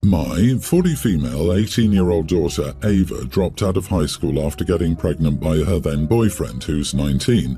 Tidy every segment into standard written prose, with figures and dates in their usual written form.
My fully female 18-year-old daughter Ava dropped out of high school after getting pregnant by her then boyfriend, who's 19.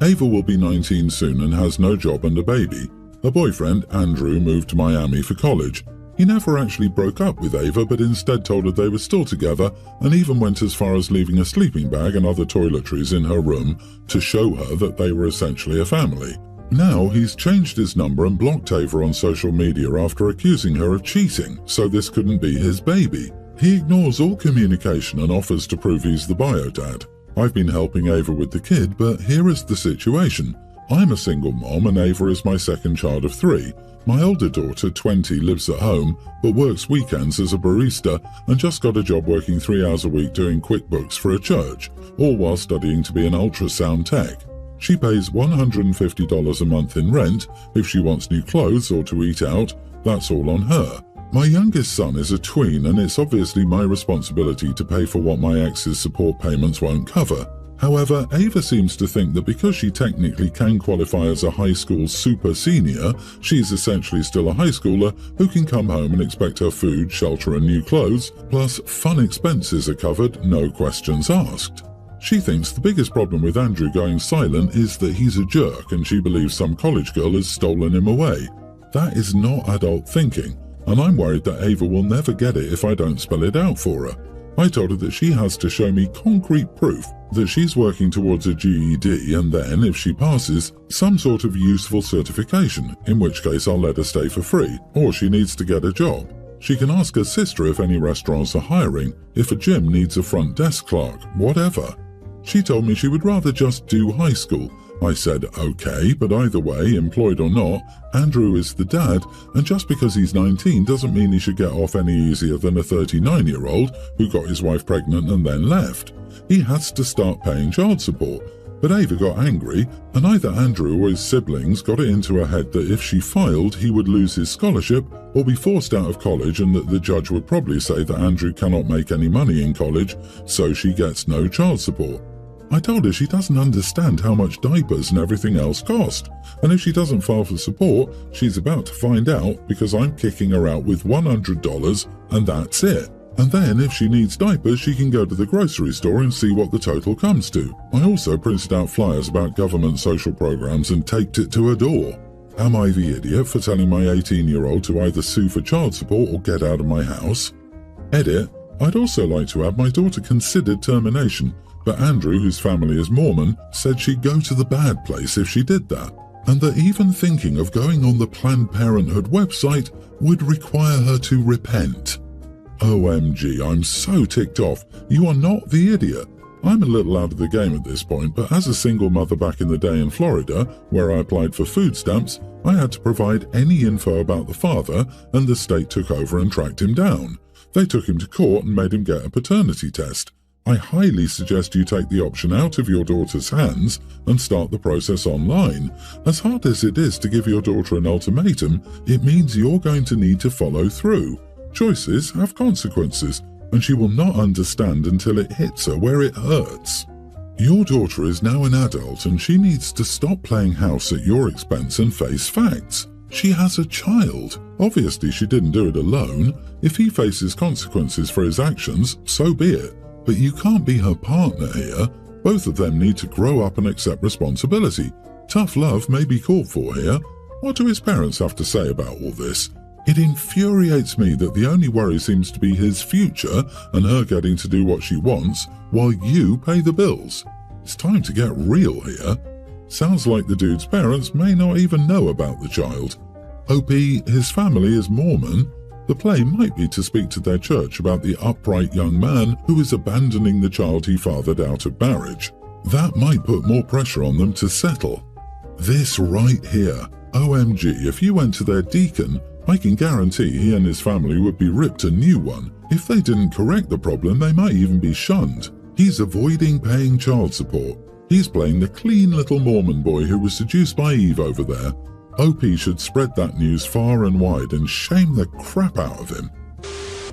Ava will be 19 soon and has no job and a baby. Her boyfriend, Andrew, moved to Miami for college. He never actually broke up with Ava, but instead told her they were still together and even went as far as leaving a sleeping bag and other toiletries in her room to show her that they were essentially a family. Now he's changed his number and blocked Ava on social media after accusing her of cheating, so this couldn't be his baby. He ignores all communication and offers to prove he's the bio dad. I've been helping Ava with the kid, but here is the situation. I'm a single mom and Ava is my second child of 3. My older daughter, 20, lives at home, but works weekends as a barista and just got a job working 3 hours a week doing QuickBooks for a church, all while studying to be an ultrasound tech. She pays $150 a month in rent. If she wants new clothes or to eat out, that's all on her. My youngest son is a tween and it's obviously my responsibility to pay for what my ex's support payments won't cover. However, Ava seems to think that because she technically can qualify as a high school super senior, she's essentially still a high schooler who can come home and expect her food, shelter and new clothes, plus fun expenses are covered, no questions asked. She thinks the biggest problem with Andrew going silent is that he's a jerk and she believes some college girl has stolen him away. That is not adult thinking, and I'm worried that Ava will never get it if I don't spell it out for her. I told her that she has to show me concrete proof that she's working towards a GED and then, if she passes, some sort of useful certification, in which case I'll let her stay for free, or she needs to get a job. She can ask her sister if any restaurants are hiring, if a gym needs a front desk clerk, whatever. She told me she would rather just do high school. I said, okay, but either way, employed or not, Andrew is the dad, and just because he's 19 doesn't mean he should get off any easier than a 39-year-old who got his wife pregnant and then left. He has to start paying child support. But Ava got angry, and either Andrew or his siblings got it into her head that if she filed, he would lose his scholarship or be forced out of college, and that the judge would probably say that Andrew cannot make any money in college, so she gets no child support. I told her she doesn't understand how much diapers and everything else cost, and if she doesn't file for support, she's about to find out because I'm kicking her out with $100 and that's it. And then if she needs diapers, she can go to the grocery store and see what the total comes to. I also printed out flyers about government social programs and taped it to her door. Am I the idiot for telling my 18-year-old to either sue for child support or get out of my house? Edit. I'd also like to add my daughter considered termination, but Andrew, whose family is Mormon, said she'd go to the bad place if she did that, and that even thinking of going on the Planned Parenthood website would require her to repent. OMG, I'm so ticked off. You are not the idiot. I'm a little out of the game at this point, but as a single mother back in the day in Florida, where I applied for food stamps, I had to provide any info about the father, and the state took over and tracked him down. They took him to court and made him get a paternity test. I highly suggest you take the option out of your daughter's hands and start the process online. As hard as it is to give your daughter an ultimatum, it means you're going to need to follow through. Choices have consequences, and she will not understand until it hits her where it hurts. Your daughter is now an adult and she needs to stop playing house at your expense and face facts. She has a child. Obviously she didn't do it alone. If he faces consequences for his actions, so be it. But you can't be her partner here. Both of them need to grow up and accept responsibility. Tough love may be called for here. What do his parents have to say about all this? It infuriates me that the only worry seems to be his future and her getting to do what she wants while you pay the bills. It's time to get real here. Sounds like the dude's parents may not even know about the child. OP, his family is Mormon. The play might be to speak to their church about the upright young man who is abandoning the child he fathered out of marriage. That might put more pressure on them to settle. This right here. OMG, if you went to their deacon, I can guarantee he and his family would be ripped a new one. If they didn't correct the problem, they might even be shunned. He's avoiding paying child support. He's playing the clean little Mormon boy who was seduced by Eve over there. OP should spread that news far and wide and shame the crap out of him.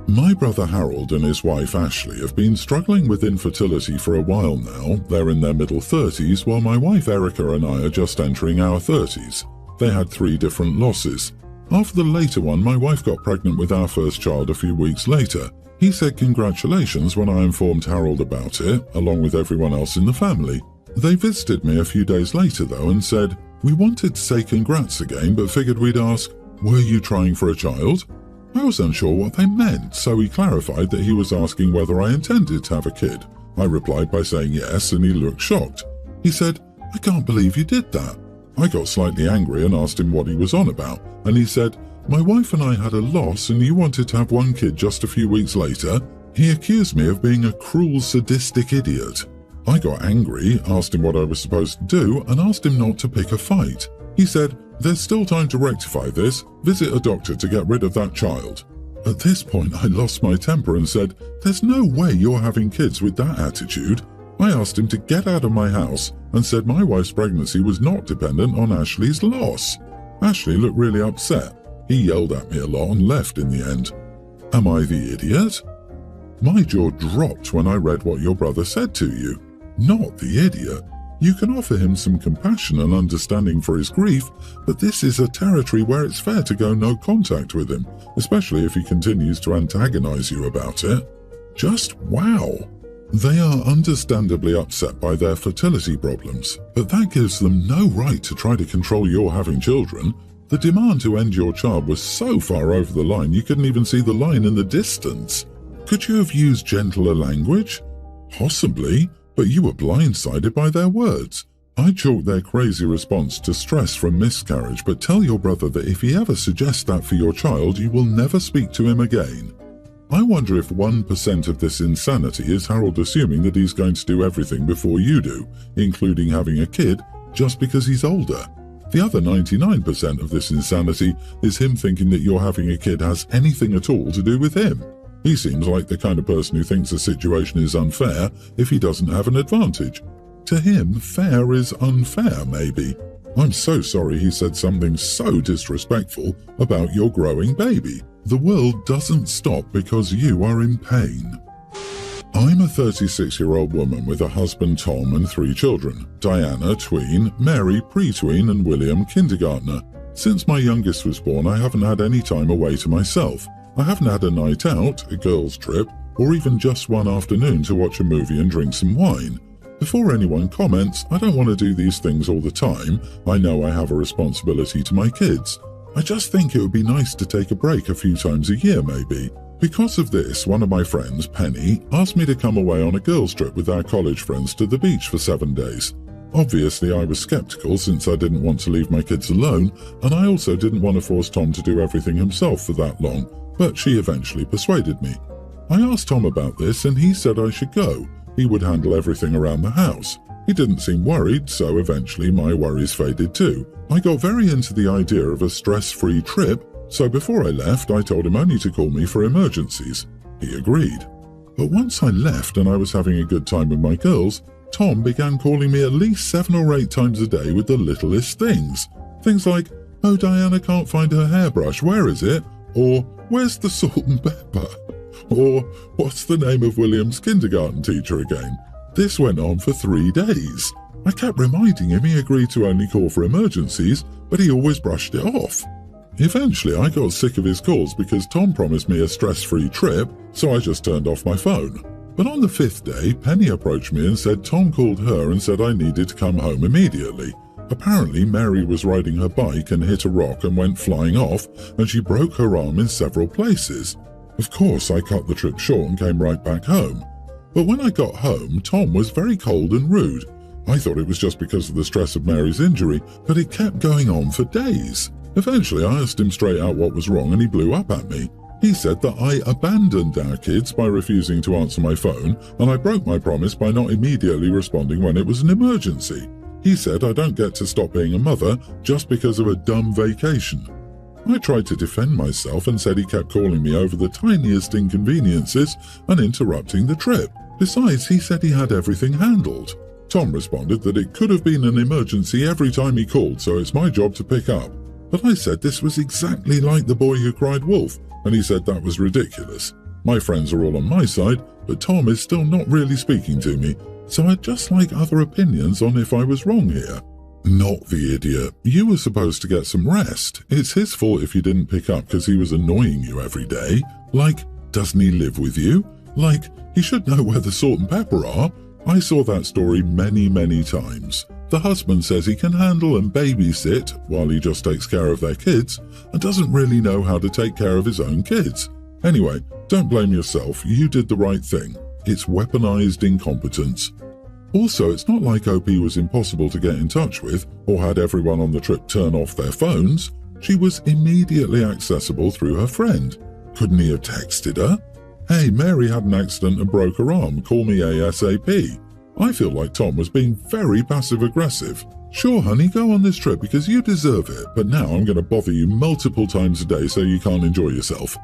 My brother Harold and his wife Ashley have been struggling with infertility for a while now. They're in their middle 30s, while my wife Erica and I are just entering our 30s. They had 3 different losses. After the later one, my wife got pregnant with our first child a few weeks later. He said congratulations when I informed Harold about it, along with everyone else in the family. They visited me a few days later though and said, "We wanted to say congrats again, but figured we'd ask, were you trying for a child?" I was unsure what they meant, so he clarified that he was asking whether I intended to have a kid. I replied by saying yes, and he looked shocked. He said, "I can't believe you did that." I got slightly angry and asked him what he was on about, and he said, "My wife and I had a loss and you wanted to have one kid just a few weeks later." He accused me of being a cruel, sadistic idiot. I got angry, asked him what I was supposed to do, and asked him not to pick a fight. He said, "There's still time to rectify this. Visit a doctor to get rid of that child." At this point, I lost my temper and said, "There's no way you're having kids with that attitude." I asked him to get out of my house and said my wife's pregnancy was not dependent on Ashley's loss. Ashley looked really upset. He yelled at me a lot and left in the end. Am I the idiot? My jaw dropped when I read what your brother said to you. Not the idiot. You can offer him some compassion and understanding for his grief, but this is a territory where it's fair to go no contact with him, especially if he continues to antagonize you about it. Just wow. They are understandably upset by their fertility problems, but that gives them no right to try to control your having children. The demand to end your child was so far over the line you couldn't even see the line in the distance. Could you have used gentler language? Possibly, but you were blindsided by their words. I chalk their crazy response to stress from miscarriage, but tell your brother that if he ever suggests that for your child, you will never speak to him again. I wonder if 1% of this insanity is Harold assuming that he's going to do everything before you do, including having a kid, just because he's older. The other 99% of this insanity is him thinking that your having a kid has anything at all to do with him. He seems like the kind of person who thinks a situation is unfair if he doesn't have an advantage. To him, fair is unfair, maybe. I'm so sorry he said something so disrespectful about your growing baby. The world doesn't stop because you are in pain. I'm a 36-year-old woman with a husband, Tom, and 3 children. Diana, tween, Mary, pre-tween, and William, kindergartner. Since my youngest was born, I haven't had any time away to myself. I haven't had a night out, a girls' trip, or even just one afternoon to watch a movie and drink some wine. Before anyone comments, I don't want to do these things all the time. I know I have a responsibility to my kids. I just think it would be nice to take a break a few times a year, maybe. Because of this, one of my friends, Penny, asked me to come away on a girls' trip with our college friends to the beach for 7 days. Obviously, I was skeptical since I didn't want to leave my kids alone, and I also didn't want to force Tom to do everything himself for that long, but she eventually persuaded me. I asked Tom about this, and he said I should go. He would handle everything around the house. He didn't seem worried, so eventually my worries faded too. I got very into the idea of a stress-free trip, so before I left, I told him only to call me for emergencies. He agreed. But once I left and I was having a good time with my girls, Tom began calling me at least 7 or 8 times a day with the littlest things. Things like, "Oh, Diana can't find her hairbrush, where is it?" Or, "Where's the salt and pepper?" Or, "What's the name of William's kindergarten teacher again?" This went on for 3 days. I kept reminding him he agreed to only call for emergencies, but he always brushed it off. Eventually, I got sick of his calls because Tom promised me a stress-free trip, so I just turned off my phone. But on the 5th day, Penny approached me and said Tom called her and said I needed to come home immediately. Apparently, Mary was riding her bike and hit a rock and went flying off, and she broke her arm in several places. Of course, I cut the trip short and came right back home. But when I got home, Tom was very cold and rude. I thought it was just because of the stress of Mary's injury, but it kept going on for days. Eventually, I asked him straight out what was wrong and he blew up at me. He said that I abandoned our kids by refusing to answer my phone, and I broke my promise by not immediately responding when it was an emergency. He said I don't get to stop being a mother just because of a dumb vacation. I tried to defend myself and said he kept calling me over the tiniest inconveniences and interrupting the trip. Besides, he said he had everything handled. Tom responded that it could have been an emergency every time he called, so it's my job to pick up. But I said this was exactly like the boy who cried wolf, and he said that was ridiculous. My friends are all on my side, but Tom is still not really speaking to me, so I'd just like other opinions on if I was wrong here. Not the idiot. You were supposed to get some rest. It's his fault if you didn't pick up because he was annoying you every day. Like, doesn't he live with you? Like, he should know where the salt and pepper are. I saw that story many times. The husband says he can handle and babysit while he just takes care of their kids and doesn't really know how to take care of his own kids. Anyway, don't blame yourself. You did the right thing. It's weaponized incompetence. Also, it's not like OP was impossible to get in touch with or had everyone on the trip turn off their phones. She was immediately accessible through her friend. Couldn't he have texted her? Hey, Mary had an accident and broke her arm. Call me ASAP. I feel like Tom was being very passive-aggressive. Sure, honey, go on this trip because you deserve it, but now I'm going to bother you multiple times a day so you can't enjoy yourself.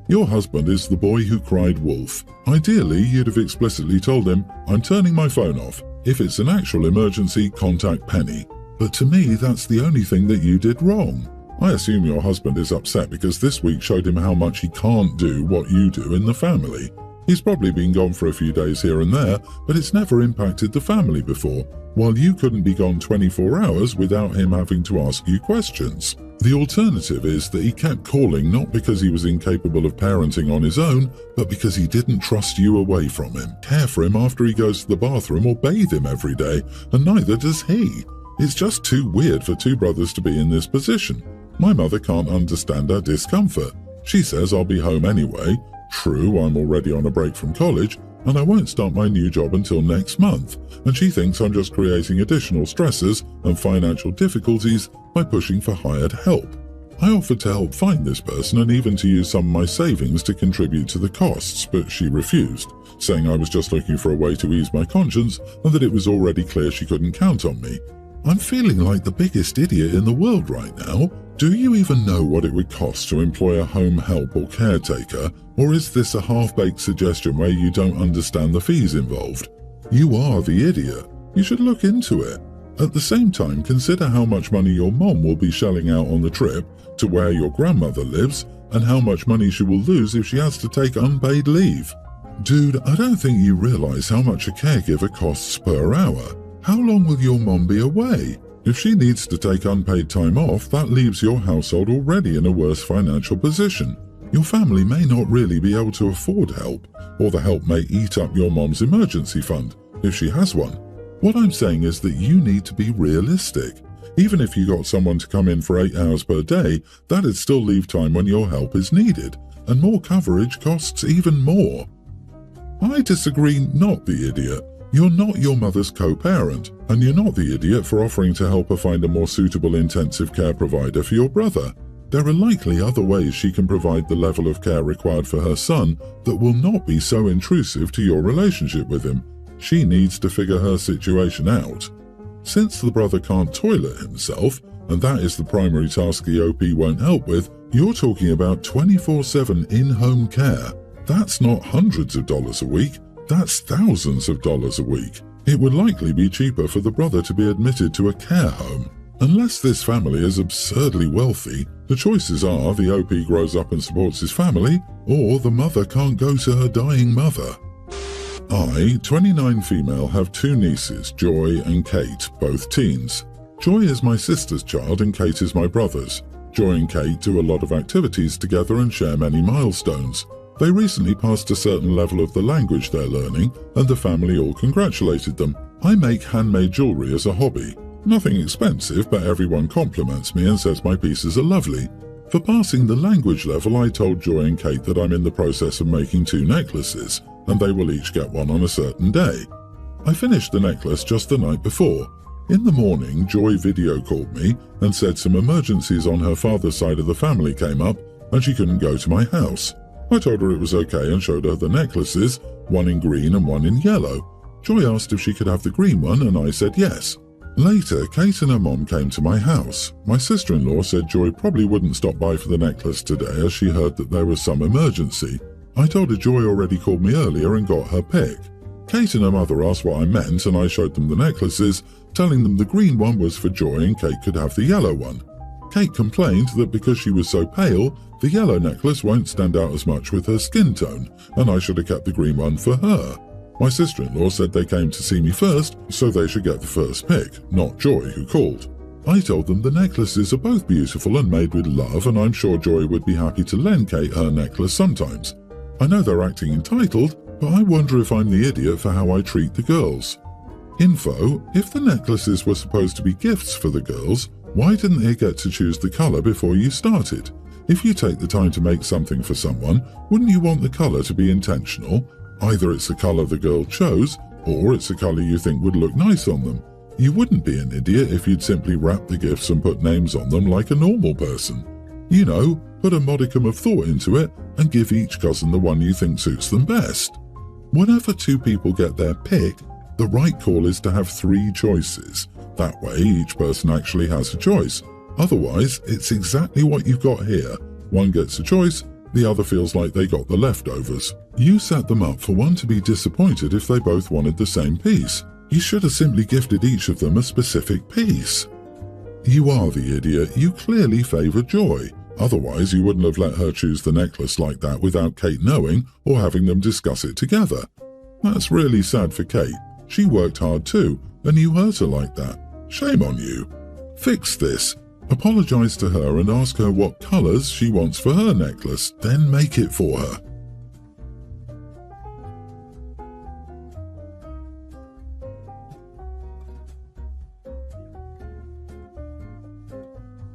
Your husband is the boy who cried wolf. Ideally, you'd have explicitly told him, I'm turning my phone off. If it's an actual emergency, contact Penny. But to me, that's the only thing that you did wrong. I assume your husband is upset because this week showed him how much he can't do what you do in the family. He's probably been gone for a few days here and there, but it's never impacted the family before, while you couldn't be gone 24 hours without him having to ask you questions. The alternative is that he kept calling not because he was incapable of parenting on his own, but because he didn't trust you away from him, care for him after he goes to the bathroom or bathe him every day, and neither does he. It's just too weird for two brothers to be in this position. My mother can't understand our discomfort. She says I'll be home anyway. True, I'm already on a break from college, and I won't start my new job until next month, and she thinks I'm just creating additional stresses and financial difficulties by pushing for hired help. I offered to help find this person and even to use some of my savings to contribute to the costs, but she refused, saying I was just looking for a way to ease my conscience and that it was already clear she couldn't count on me. I'm feeling like the biggest idiot in the world right now. Do you even know what it would cost to employ a home help or caretaker, or is this a half-baked suggestion where you don't understand the fees involved? You are the idiot. You should look into it. At the same time, consider how much money your mom will be shelling out on the trip to where your grandmother lives and how much money she will lose if she has to take unpaid leave. Dude, I don't think you realize how much a caregiver costs per hour. How long will your mom be away? If she needs to take unpaid time off, that leaves your household already in a worse financial position. Your family may not really be able to afford help, or the help may eat up your mom's emergency fund, if she has one. What I'm saying is that you need to be realistic. Even if you got someone to come in for 8 hours per day, that'd still leave time when your help is needed, and more coverage costs even more. I disagree, not the idiot. You're not your mother's co-parent, and you're not the idiot for offering to help her find a more suitable intensive care provider for your brother. There are likely other ways she can provide the level of care required for her son that will not be so intrusive to your relationship with him. She needs to figure her situation out. Since the brother can't toilet himself, and that is the primary task the OP won't help with, you're talking about 24/7 in-home care. That's not hundreds of dollars a week. That's thousands of dollars a week. It would likely be cheaper for the brother to be admitted to a care home. Unless this family is absurdly wealthy, the choices are the OP grows up and supports his family, or the mother can't go to her dying mother. I, 29 female, have two nieces, Joy and Kate, both teens. Joy is my sister's child and Kate is my brother's. Joy and Kate do a lot of activities together and share many milestones. They recently passed a certain level of the language they're learning, and the family all congratulated them. I make handmade jewelry as a hobby. Nothing expensive, but everyone compliments me and says my pieces are lovely. For passing the language level, I told Joy and Kate that I'm in the process of making 2 necklaces, and they will each get one on a certain day. I finished the necklace just the night before. In the morning, Joy video called me and said some emergencies on her father's side of the family came up, and she couldn't go to my house. I told her it was okay and showed her the necklaces, one in green and one in yellow. Joy asked if she could have the green one, and I said yes. Later, Kate and her mom came to my house. My sister-in-law said Joy probably wouldn't stop by for the necklace today as she heard that there was some emergency. I told her Joy already called me earlier and got her pick. Kate and her mother asked what I meant, and I showed them the necklaces, telling them the green one was for Joy and Kate could have the yellow one. Kate complained that because she was so pale, the yellow necklace won't stand out as much with her skin tone, and I should have kept the green one for her. My sister-in-law said they came to see me first, so they should get the first pick, not Joy, who called. I told them the necklaces are both beautiful and made with love, and I'm sure Joy would be happy to lend Kate her necklace sometimes. I know they're acting entitled, but I wonder if I'm the idiot for how I treat the girls. Info: if the necklaces were supposed to be gifts for the girls, why didn't they get to choose the colour before you started? If you take the time to make something for someone, wouldn't you want the colour to be intentional? Either it's the colour the girl chose, or it's a colour you think would look nice on them. You wouldn't be an idiot if you'd simply wrap the gifts and put names on them like a normal person. You know, put a modicum of thought into it and give each cousin the one you think suits them best. Whenever two people get their pick, the right call is to have 3 choices. That way each person actually has a choice. Otherwise, it's exactly what you've got here. One gets a choice, the other feels like they got the leftovers. You set them up for one to be disappointed if they both wanted the same piece. You should have simply gifted each of them a specific piece. You are the idiot. You clearly favour Joy. Otherwise, you wouldn't have let her choose the necklace like that without Kate knowing or having them discuss it together. That's really sad for Kate. She worked hard too, and you hurt her like that. Shame on you. Fix this. Apologise to her and ask her what colours she wants for her necklace, then make it for her.